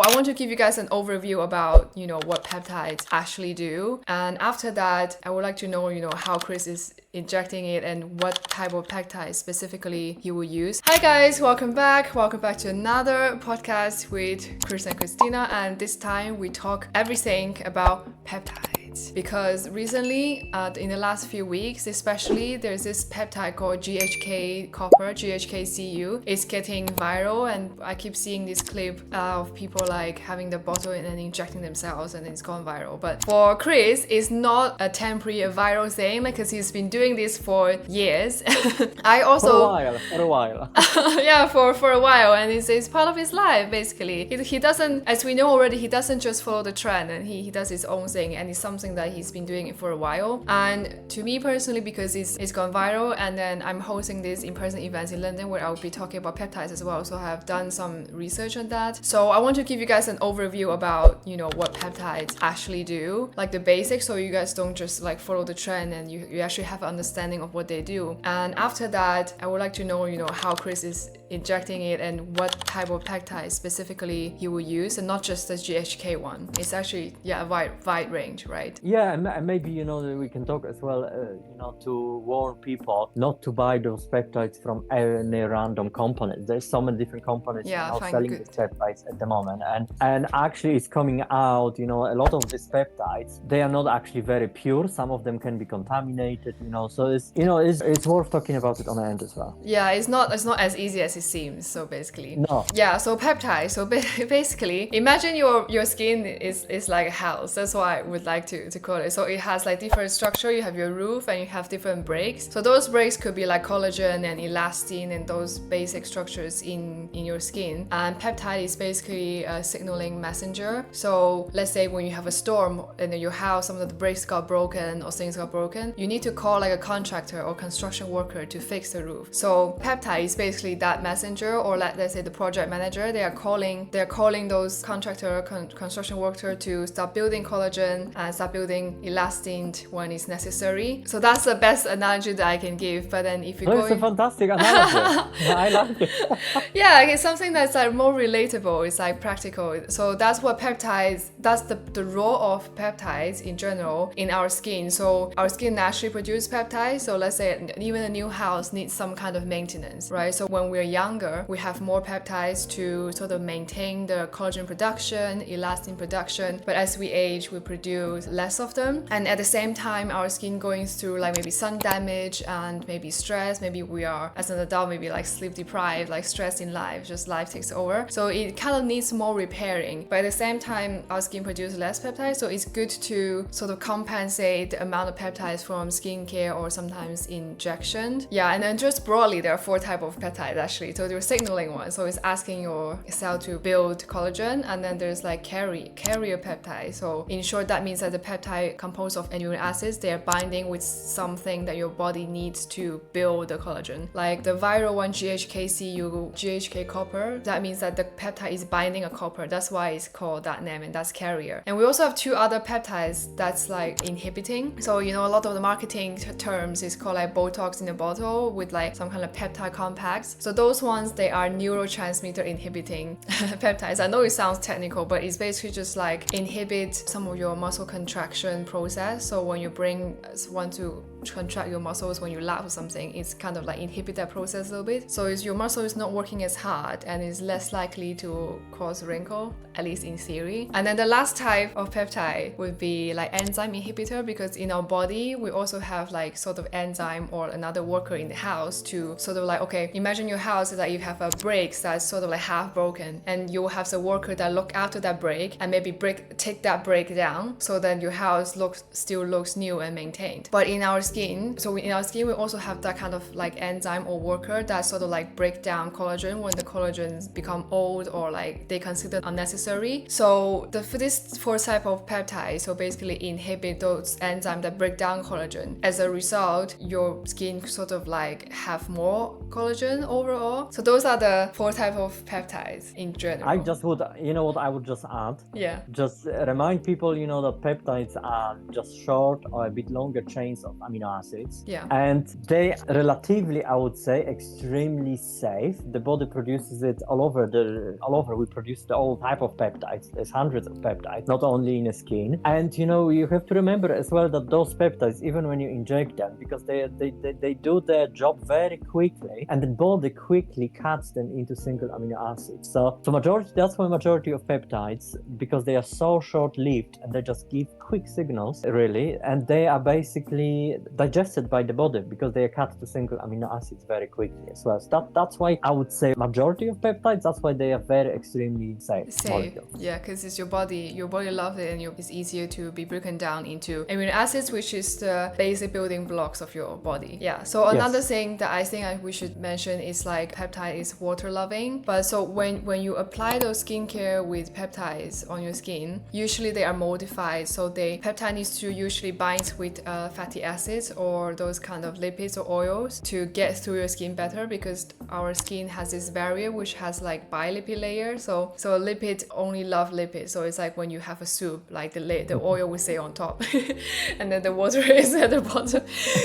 I want to give you guys an overview about, what peptides actually do. And after that, I would like to know, how Chris is injecting it and what type of peptide specifically he will use. Hi guys, welcome back. Welcome back to another podcast with Chris and Christina. And this time we talk everything about peptides. Because recently, in the last few weeks especially, there's this peptide called GHK-Copper, GHK-Cu. It's getting viral and I keep seeing this clip of people like having the bottle and then injecting themselves and it's gone viral. But for Chris, it's not a temporary, a viral thing because he's been doing this for years. I also... For a while. Yeah, for a while, and it's part of his life basically. He doesn't, as we know already, he doesn't just follow the trend and he does his own thing, and it's something that he's been doing it for a while. And to me personally, because it's gone viral, and then I'm hosting these in-person events in London where I'll be talking about peptides as well, so I have done some research on that. So I want to give you guys an overview about, what peptides actually do, like the basics, so you guys don't just like follow the trend and you actually have an understanding of what they do. And after that, I would like to know, how Chris is injecting it and what type of peptide specifically he will use, and not just the GHK one. It's actually, a wide range, right? Yeah, and maybe, we can talk as well, to warn people not to buy those peptides from any random companies. There's so many different companies selling these peptides at the moment. And actually it's coming out, a lot of these peptides, they are not actually very pure. Some of them can be contaminated, so it's worth talking about it on the end as well. Yeah, it's not as easy as it seems. So basically, no. Yeah, so peptides. So basically, imagine your skin is like a house. That's why I would like to call it. So it has like different structure. You have your roof and you have different breaks. So those breaks could be like collagen and elastin and those basic structures in your skin. And peptide is basically a signaling messenger. So let's say when you have a storm and in your house, some of the breaks got broken or things got broken, you need to call like a contractor or construction worker to fix the roof. So peptide is basically that messenger, or let's say the project manager. They're calling those contractor construction worker to start building collagen and start building elastin when it's necessary. So that's the best analogy that I can give. But then if you go, it's a fantastic analogy. I like it. Yeah, it's something that's like more relatable. It's like practical. So that's what peptides. That's the role of peptides in general in our skin. So our skin naturally produces peptides. So let's say even a new house needs some kind of maintenance, right? So when we're younger, we have more peptides to sort of maintain the collagen production, elastin production. But as we age, we produce less of them. And at the same time, our skin going through like maybe sun damage and maybe stress. Maybe we are, as an adult, maybe like sleep deprived, like stressed in life, just life takes over. So it kind of needs more repairing. But at the same time, our skin produces less peptides. So it's good to sort of compensate the amount of peptides from skincare or sometimes injection. Yeah, and then just broadly, there are 4 types of peptides actually. So there's signaling one. So it's asking your cell to build collagen. And then there's like carrier peptide. So in short, that means that the peptide composed of amino acids, they are binding with something that your body needs to build the collagen. Like the viral one, GHK-Cu, GHK-Copper, that means that the peptide is binding a copper. That's why it's called that name, and that's carrier. And we also have 2 other peptides that's like inhibiting. So, a lot of the marketing terms is called like Botox in a bottle with like some kind of peptide compacts. So those ones, they are neurotransmitter inhibiting peptides. I know it sounds technical, but it's basically just like inhibit some of your muscle contraction process. So when your brain want to contract your muscles when you laugh or something, it's kind of like inhibit that process a little bit. So your muscle is not working as hard and is less likely to cause wrinkle, at least in theory. And then the last type of peptide would be like enzyme inhibitor, because in our body, we also have like sort of enzyme or another worker in the house to sort of like, okay, imagine your house is like you have a break that's sort of like half broken, and you will have the worker that look after that break and maybe take that break down so that your house still looks new and maintained. But in our skin, we also have that kind of like enzyme or worker that sort of like break down collagen when the collagens become old or like they considered unnecessary. So for this 4 type of peptides, so basically inhibit those enzymes that break down collagen. As a result, your skin sort of like have more collagen overall. So those are the 4 type of peptides in general. I just would, what I would just add? Yeah. Just remind people, that peptides are just short or a bit longer chains of amino amino acids. Yeah. And they relatively, I would say, extremely safe. The body produces it all over. We produce all type of peptides. There's hundreds of peptides, not only in the skin. And you have to remember as well that those peptides, even when you inject them, because they do their job very quickly, and the body quickly cuts them into single amino acids. So that's why majority of peptides, because they are so short-lived and they just give quick signals, really, and they are basically digested by the body because they are cut to single amino acids very quickly as well. So that's why I would say majority of peptides, that's why they are very extremely safe. Molecules. Yeah, because it's your body loves it, and it's easier to be broken down into amino acids, which is the basic building blocks of your body. Yeah. So another thing that I think we should mention is like peptide is water loving. But so when you apply those skincare with peptides on your skin, usually they are modified. So peptide needs to usually bind with fatty acids or those kind of lipids or oils to get through your skin better, because our skin has this barrier which has like bilipid layer. So lipid only love lipids. So it's like when you have a soup, like the oil will stay on top and then the water is at the bottom.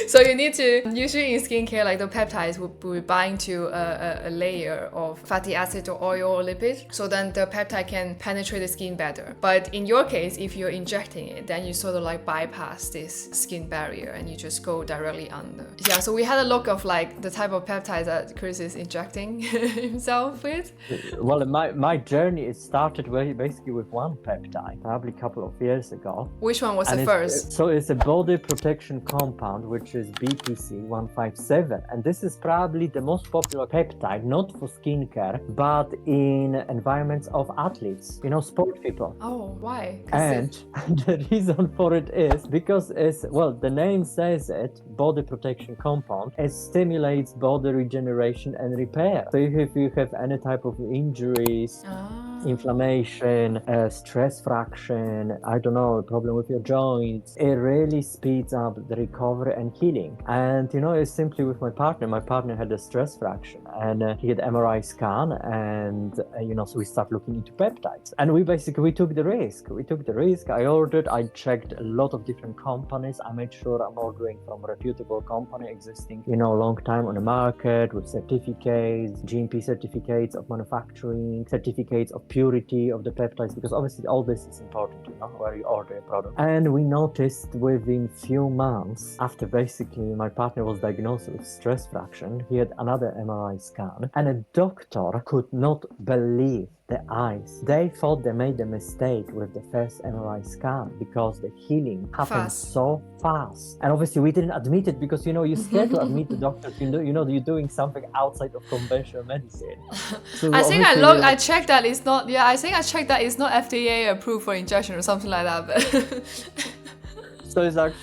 So you need to, usually in skincare, like the peptides will bind to a layer of fatty acid or oil or lipid, so then the peptide can penetrate the skin better. But in your case, if you're injecting it, then you sort of like bypass this skin barrier and you just go directly under. Yeah, so we had a look of like the type of peptides that Chris is injecting himself with. Well, my journey, it started basically with one peptide, probably a couple of years ago. Which one was the first? So it's a body protection compound, which is BPC 157. And this is probably the most popular peptide, not for skincare, but in environments of athletes, sport people. Oh, why? And the reason for it is because the name says it, body protection compound, it stimulates body regeneration and repair. So if you have any type of injuries, inflammation, stress fraction, I don't know, a problem with your joints, it really speeds up the recovery and healing. And it's simply with my partner. My partner had a stress fraction, and he had MRI scan, and so we start looking into peptides, and we took the risk. I checked a lot of different companies. I made sure I'm ordering from a reputable company existing long time on the market, with certificates, GMP certificates of manufacturing, certificates of purity of the peptides, because obviously all this is important, where you order a product. And we noticed within few months after basically my partner was diagnosed with stress fraction, he had another MRI scan, and a doctor could not believe the eyes. They thought they made a mistake with the first MRI scan because the healing happened so fast. And obviously we didn't admit it because you're scared to admit the doctors, you're doing something outside of conventional medicine. So I think I checked that it's not FDA approved for injection or something like that. But so it's like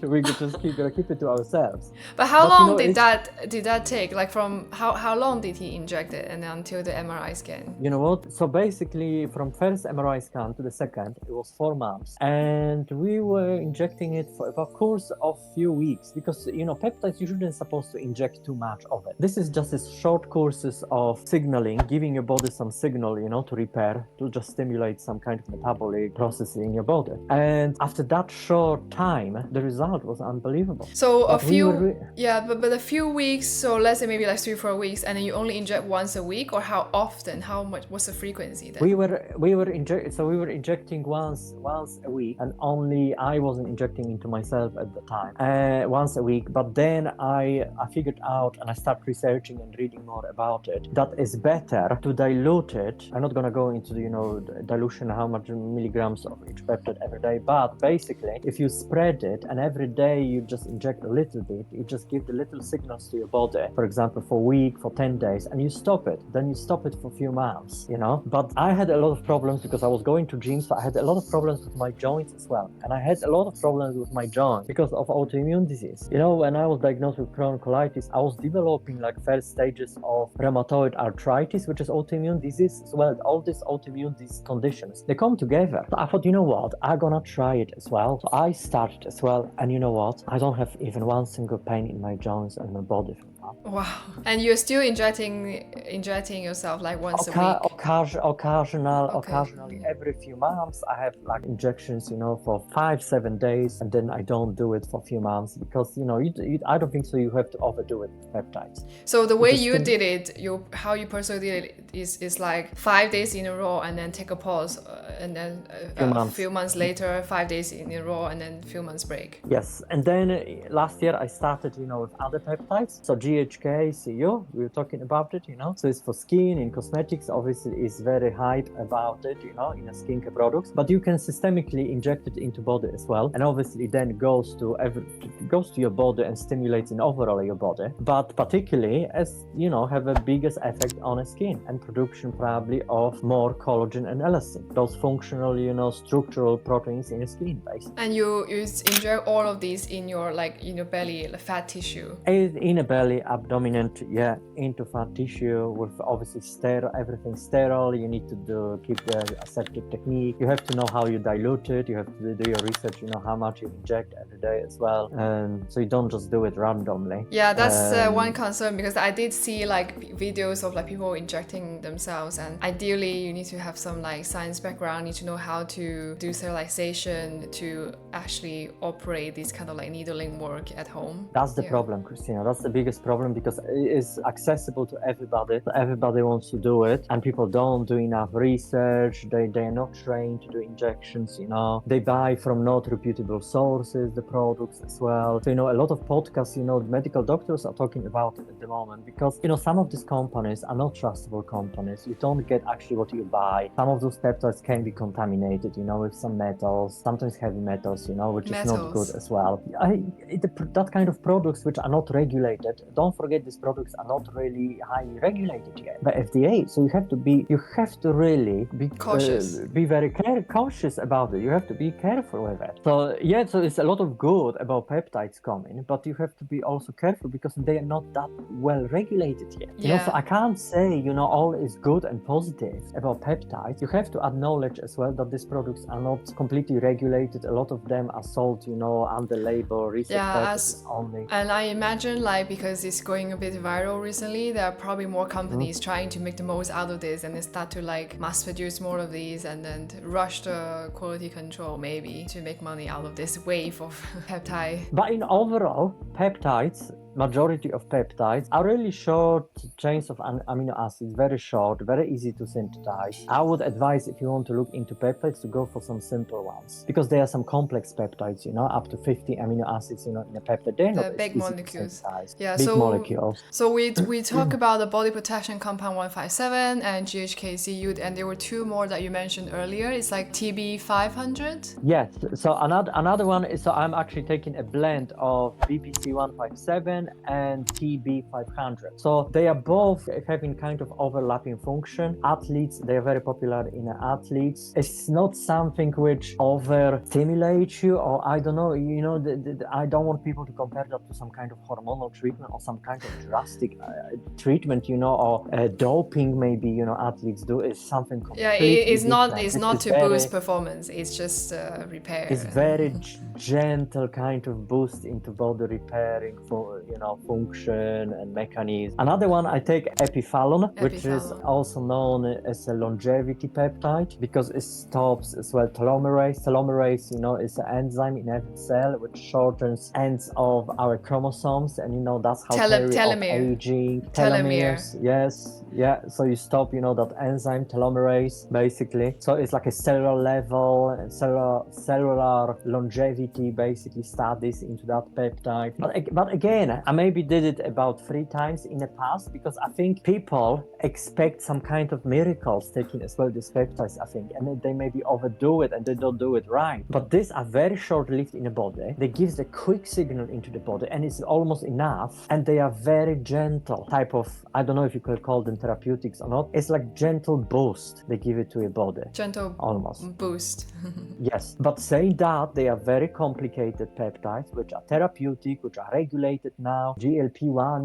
we could just keep it to ourselves. But how long did that take? Like from how long did he inject it and until the MRI scan? You know what? So basically from first MRI scan to the second, it was 4 months. And we were injecting it for a course of few weeks because, peptides, you shouldn't supposed to inject too much of it. This is just these short courses of signaling, giving your body some signal, to repair, to just stimulate some kind of metabolic process in your body. And after that short time, the result was unbelievable. So but a few weeks, so let's say maybe like 3-4 weeks, and then you only inject once a week, or how often? How much? What's the frequency then? We were injecting once a week, and only I wasn't injecting into myself at the time, once a week. But then I figured out, and I started researching and reading more about it, that it's better to dilute it. I'm not gonna go into the dilution, how much milligrams of each peptide every day, but basically if you spread it and every day you just inject a little bit, you just give the little signals to your body, for example, for a week, for 10 days, and you stop it. Then you stop it for a few months, But I had a lot of problems because I was going to gym, so I had a lot of problems with my joints as well. And I had a lot of problems with my joints because of autoimmune disease. When I was diagnosed with chronic colitis, I was developing like first stages of rheumatoid arthritis, which is autoimmune disease as well. All these autoimmune disease conditions, they come together. So I thought, what, I'm gonna try it as well. So I started as well. And you know what? I don't have even one single pain in my joints and my body from Wow. And you're still injecting yourself like once a week? Occasionally, every few months, I have like injections, for 5-7 days, and then I don't do it for a few months because, I don't think so. You have to overdo it with peptides. So the way you did it, how you personally did it is like 5 days in a row and then take a pause and then a few months later, 5 days in a row and then a few months break. Yes, and then last year I started, with other peptides. So GHK-Cu, we were talking about it, So it's for skin, in cosmetics, obviously is very hype about it, in a skincare products. But you can systemically inject it into body as well, and obviously then goes to your body and stimulates in overall your body. But particularly as have a biggest effect on the skin and production probably of more collagen and elastin, those functional, structural proteins in the skin base. And you inject all of these in your belly, fat tissue. In a belly, abdomen, into fat tissue with obviously everything sterile. You need to keep the aseptic technique. You have to know how you dilute it. You have to do your research. How much you inject every day as well. So you don't just do it randomly. Yeah, that's one concern because I did see videos of people injecting themselves, and ideally you need to have some science background. You need to know how to do sterilization to actually operate this kind of needling work at home. That's the problem, Christina. That's the biggest problem because it is accessible to everybody. Everybody wants to do it, and people don't do enough research. They're not trained to do injections. They buy from not reputable sources the products as well. So a lot of podcasts, medical doctors are talking about it at the moment because some of these companies are not trustable companies. You don't get actually what you buy. Some of those peptides can be contaminated, with some metals, sometimes heavy metals, which is not good as well. That kind of products which are not regulated, don't forget these products are not really highly regulated yet by FDA. So you have to really be cautious, be very cautious about it. You have to be careful with it. So it's a lot of good about peptides coming, but you have to be also careful because they are not that well regulated yet. So I can't say, all is good and positive about peptides. You have to acknowledge as well that these products are not completely regulated. A lot of them are sold, under label research purposes only. And I imagine because it's going a bit viral recently, there are probably more companies trying to make the most out of this, and they start to mass produce more of these and then rush the quality control maybe to make money out of this wave of peptide. But in overall, peptides, majority of peptides are really short chains of amino acids, very short, very easy to synthesize. I would advise, if you want to look into peptides, to go for some simple ones because there are some complex peptides, up to 50 amino acids, in a peptide. They're not big molecules. Molecules. So we talk about the body protection compound 157 and GHK-Cu, and there were two more that you mentioned earlier. It's TB500. Yes. So another one is, I'm actually taking a blend of BPC 157 and TB500. So they are both having kind of overlapping function. Athletes, they are very popular in athletes. It's not something which overstimulates you, or I don't know, I don't want people to compare that to some kind of hormonal treatment or some kind of drastic treatment, or doping maybe, athletes do. Is something completely it's not to boost performance. It's just repair. It's very gentle kind of boost into body repairing for function and mechanism. Another one I take epiphalon, which is also known as a longevity peptide because it stops as well telomerase. Telomerase, is an enzyme in every cell which shortens ends of our chromosomes, and that's how telomere. Aging. Telomeres. Yes. Yeah. So you stop, that enzyme telomerase basically. So it's like a cellular level and cellular longevity basically studies into that peptide. But again, I maybe did it about 3 times in the past because I think people expect some kind of miracles taking as well these peptides, I think, and they maybe overdo it and they don't do it right. But these are very short-lived in the body. They give the quick signal into the body and it's almost enough, and they are very gentle type of, I don't know if you could call them therapeutics or not. It's like gentle boost they give it to your body. Gentle almost boost. Yes, but saying that, they are very complicated peptides which are therapeutic, which are regulated now, GLP-1,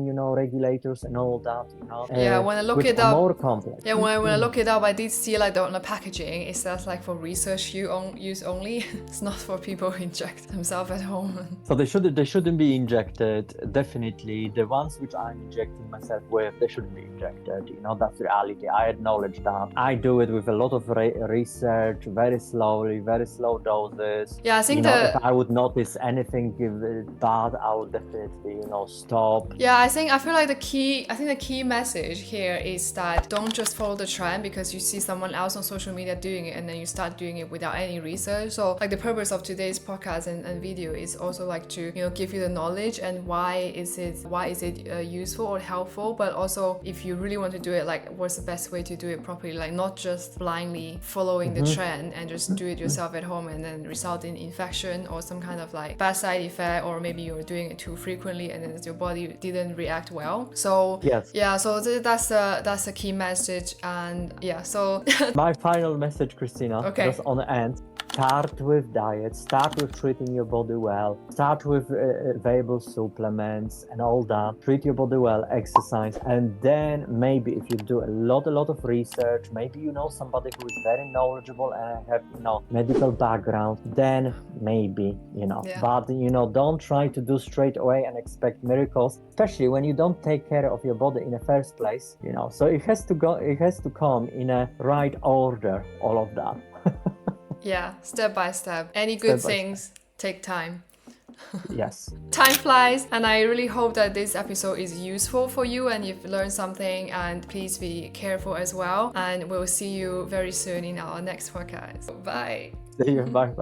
regulators and all that, Yeah, when I look which it are up, more complex. yeah, when I look it up, I did see like on the packaging, it says like for research use only. It's not for people who inject themselves at home. So they shouldn't be injected. Definitely, the ones which I'm injecting myself with, they shouldn't be injected. That's the reality. I acknowledge that. I do it with a lot of research, very slowly, very slow doses. Yeah, I think if I would notice anything bad, I would definitely, stop. Yeah, I feel like the key message here is that don't just follow the trend because you see someone else on social media doing it and then you start doing it without any research. So like the purpose of today's podcast and video is also like to give you the knowledge and why is it useful or helpful, but also if you really want to do it, like what's the best way to do it properly, like not just blindly following the trend and just do it yourself at home and then result in infection or some kind of like bad side effect, or maybe you're doing it too frequently and then your body didn't react well. So yes, yeah, so that's a key message. And yeah, so my final message, Christina, okay, just on the end. Start with diet, start with treating your body well, start with available supplements and all that, treat your body well, exercise, and then maybe if you do a lot of research, maybe you know somebody who is very knowledgeable and have medical background, then maybe yeah. But don't try to do straight away and expect miracles, especially when you don't take care of your body in the first place. So it has to come in a right order, all of that. Yeah, step by step. Any good things take time. Yes. Time flies, and I really hope that this episode is useful for you and you've learned something, and please be careful as well. And we'll see you very soon in our next podcast. Bye. See you. Bye.